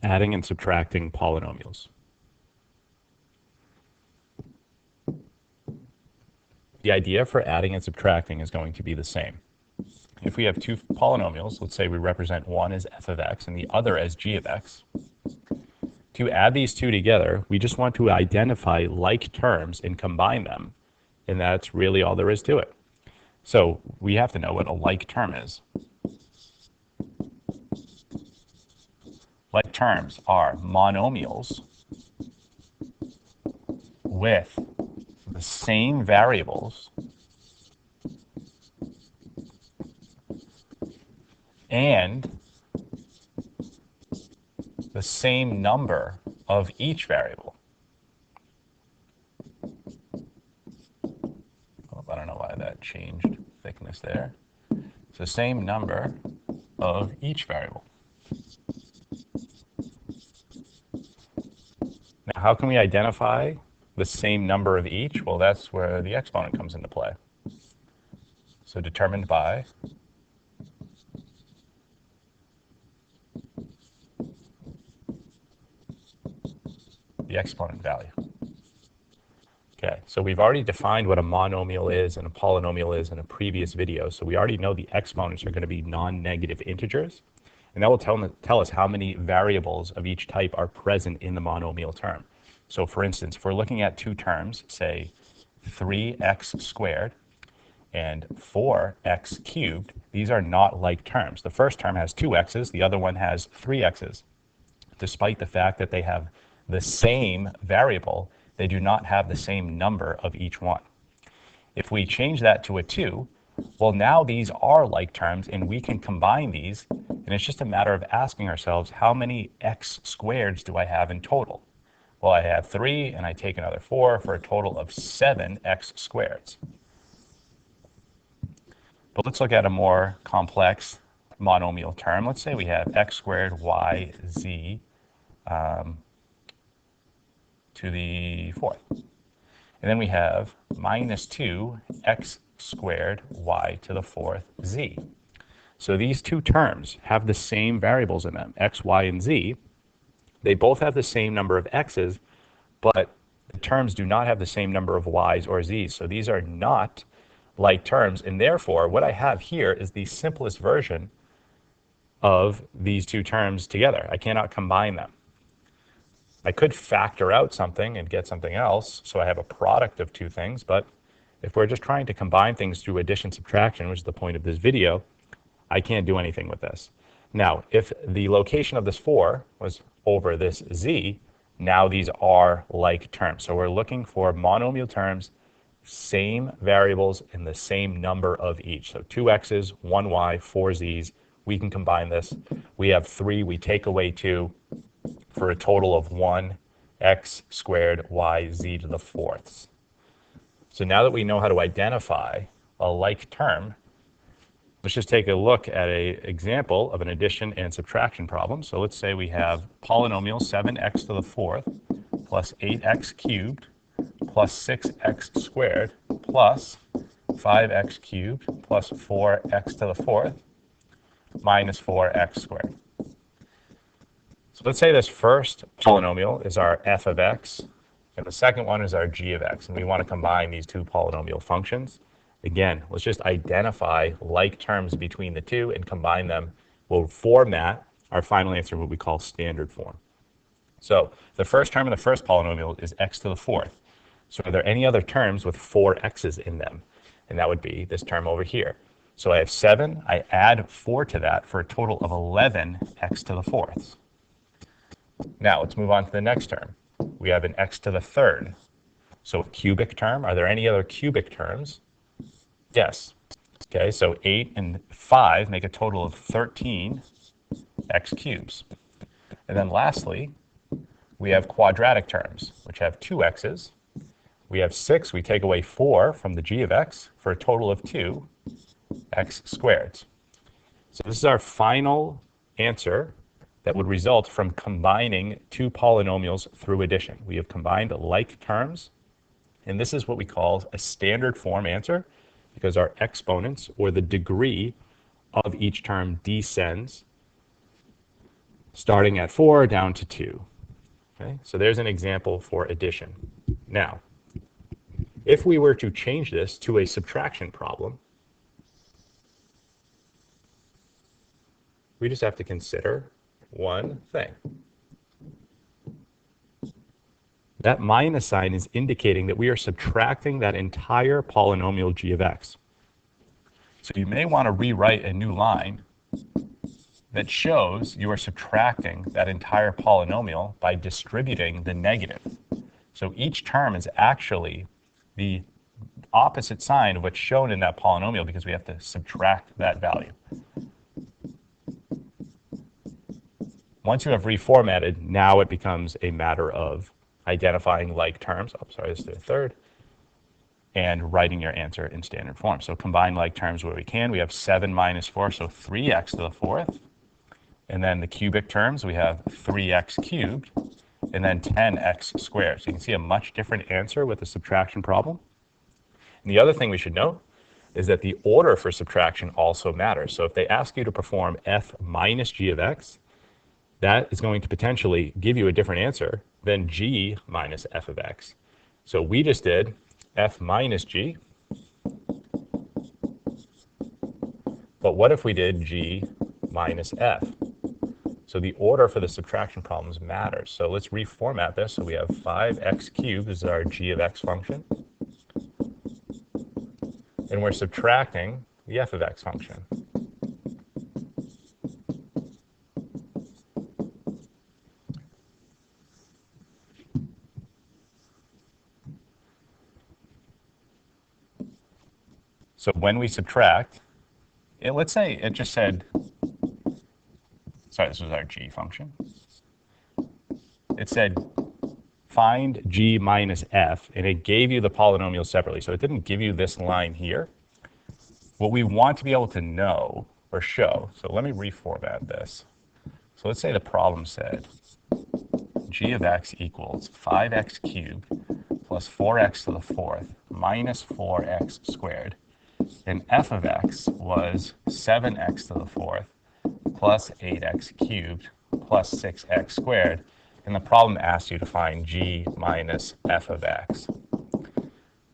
Adding and subtracting polynomials. The idea for adding and subtracting is going to be the same. If we have two polynomials, let's say we represent one as f of x and the other as g of x, to add these two together, we just want to identify like terms and combine them, and that's really all there is to it. So we have to know what a like term is. Like terms are monomials with the same variables and the same number of each variable. Oh, I don't know why that changed thickness there. It's the same number of each variable. Now, how can we identify the same number of each? Well, that's where the exponent comes into play. So determined by the exponent value. Okay, so we've already defined what a monomial is and a polynomial is in a previous video. So we already know the exponents are going to be non-negative integers. And that will tell us how many variables of each type are present in the monomial term. So for instance, if we're looking at two terms, say 3x squared and 4x cubed, these are not like terms. The first term has two x's, the other one has three x's. Despite the fact that they have the same variable, they do not have the same number of each one. If we change that to a 2, well, now these are like terms and we can combine these, and it's just a matter of asking ourselves, how many x squareds do I have in total? Well, I have 3 and I take another 4 for a total of 7 x squareds. But let's look at a more complex monomial term. Let's say we have x squared y z to the fourth. And then we have minus 2x squared y to the fourth z. So these two terms have the same variables in them, x, y, and z. They both have the same number of x's, but the terms do not have the same number of y's or z's. So these are not like terms, and therefore what I have here is the simplest version of these two terms together. I cannot combine them. I could factor out something and get something else, so I have a product of two things, but if we're just trying to combine things through addition subtraction, which is the point of this video, I can't do anything with this. Now, if the location of this 4 was over this z, now these are like terms. So we're looking for monomial terms, same variables, and the same number of each. So 2 x's, 1 y, 4 z's. We can combine this. We have 3, we take away 2 for a total of 1 x squared y z to the fourths. So now that we know how to identify a like term, let's just take a look at an example of an addition and subtraction problem. So let's say we have polynomial 7x to the fourth plus 8x cubed plus 6x squared plus 5x cubed plus 4x to the fourth minus 4x squared. So let's say this first polynomial is our f of x, and the second one is our g of x, and we want to combine these two polynomial functions. Again, let's just identify like terms between the two and combine them. We'll format our final answer in what we call standard form. So the first term in the first polynomial is x to the fourth. So are there any other terms with 4 x's in them? And that would be this term over here. So I have 7, I add 4 to that for a total of 11 x to the fourths. Now let's move on to the next term. We have an x to the third. So a cubic term. Are there any other cubic terms? Yes. Okay, so 8 and 5 make a total of 13 x cubes. And then lastly, we have quadratic terms, which have 2 x's. We have 6, we take away 4 from the g of x for a total of 2 x squareds. So this is our final answer that would result from combining two polynomials through addition. We have combined like terms, and this is what we call a standard form answer, because our exponents, or the degree of each term, descends starting at 4 down to 2. Okay, so there's an example for addition. Now, if we were to change this to a subtraction problem, we just have to consider one thing. That minus sign is indicating that we are subtracting that entire polynomial g of x. So you may want to rewrite a new line that shows you are subtracting that entire polynomial by distributing the negative. So each term is actually the opposite sign of what's shown in that polynomial because we have to subtract that value. Once you have reformatted, now it becomes a matter of identifying like terms. Oh, sorry, this is the third. And writing your answer in standard form. So combine like terms where we can. We have 7 minus 4, so 3x to the fourth. And then the cubic terms, we have 3x cubed, and then 10x squared. So you can see a much different answer with the subtraction problem. And the other thing we should note is that the order for subtraction also matters. So if they ask you to perform f minus g of x, that is going to potentially give you a different answer than g minus f of x. So we just did f minus g. But what if we did g minus f? So the order for the subtraction problems matters. So let's reformat this. So we have 5x cubed, this is our g of x function. And we're subtracting the f of x function. So when we subtract, let's say it just said, sorry, this was our g function. It said find g minus f, and it gave you the polynomial separately. So it didn't give you this line here. What we want to be able to know or show, so let me reformat this. So let's say the problem said g of x equals 5x cubed plus 4x to the fourth minus 4x squared. And f of x was 7x to the fourth plus 8x cubed plus 6x squared. And the problem asks you to find g minus f of x.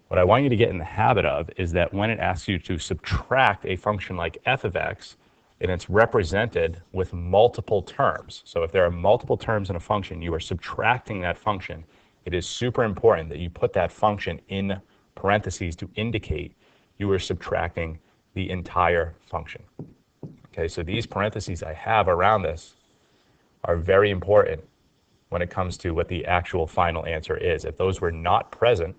What I want you to get in the habit of is that when it asks you to subtract a function like f of x, and it's represented with multiple terms. So if there are multiple terms in a function, you are subtracting that function. It is super important that you put that function in parentheses to indicate you are subtracting the entire function. Okay, so these parentheses I have around this are very important when it comes to what the actual final answer is. If those were not present,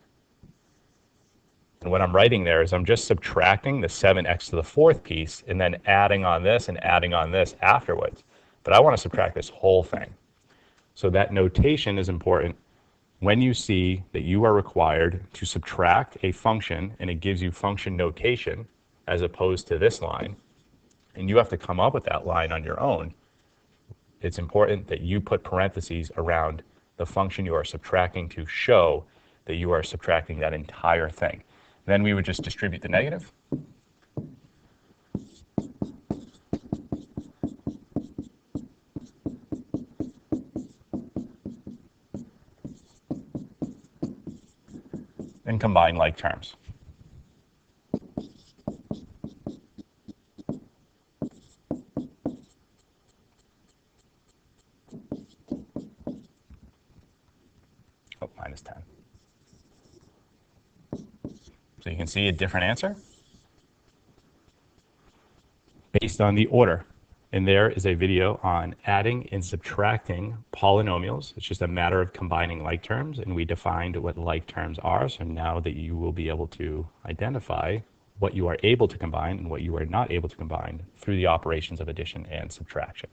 and what I'm writing there is I'm just subtracting the 7x to the fourth piece and then adding on this and adding on this afterwards. But I want to subtract this whole thing. So that notation is important when you see that you are required to subtract a function and it gives you function notation as opposed to this line, and you have to come up with that line on your own, it's important that you put parentheses around the function you are subtracting to show that you are subtracting that entire thing. Then we would just distribute the negative. And combine like terms. Oh, minus 10. So you can see a different answer based on the order. And there is a video on adding and subtracting polynomials. It's just a matter of combining like terms, and we defined what like terms are. So now that you will be able to identify what you are able to combine and what you are not able to combine through the operations of addition and subtraction.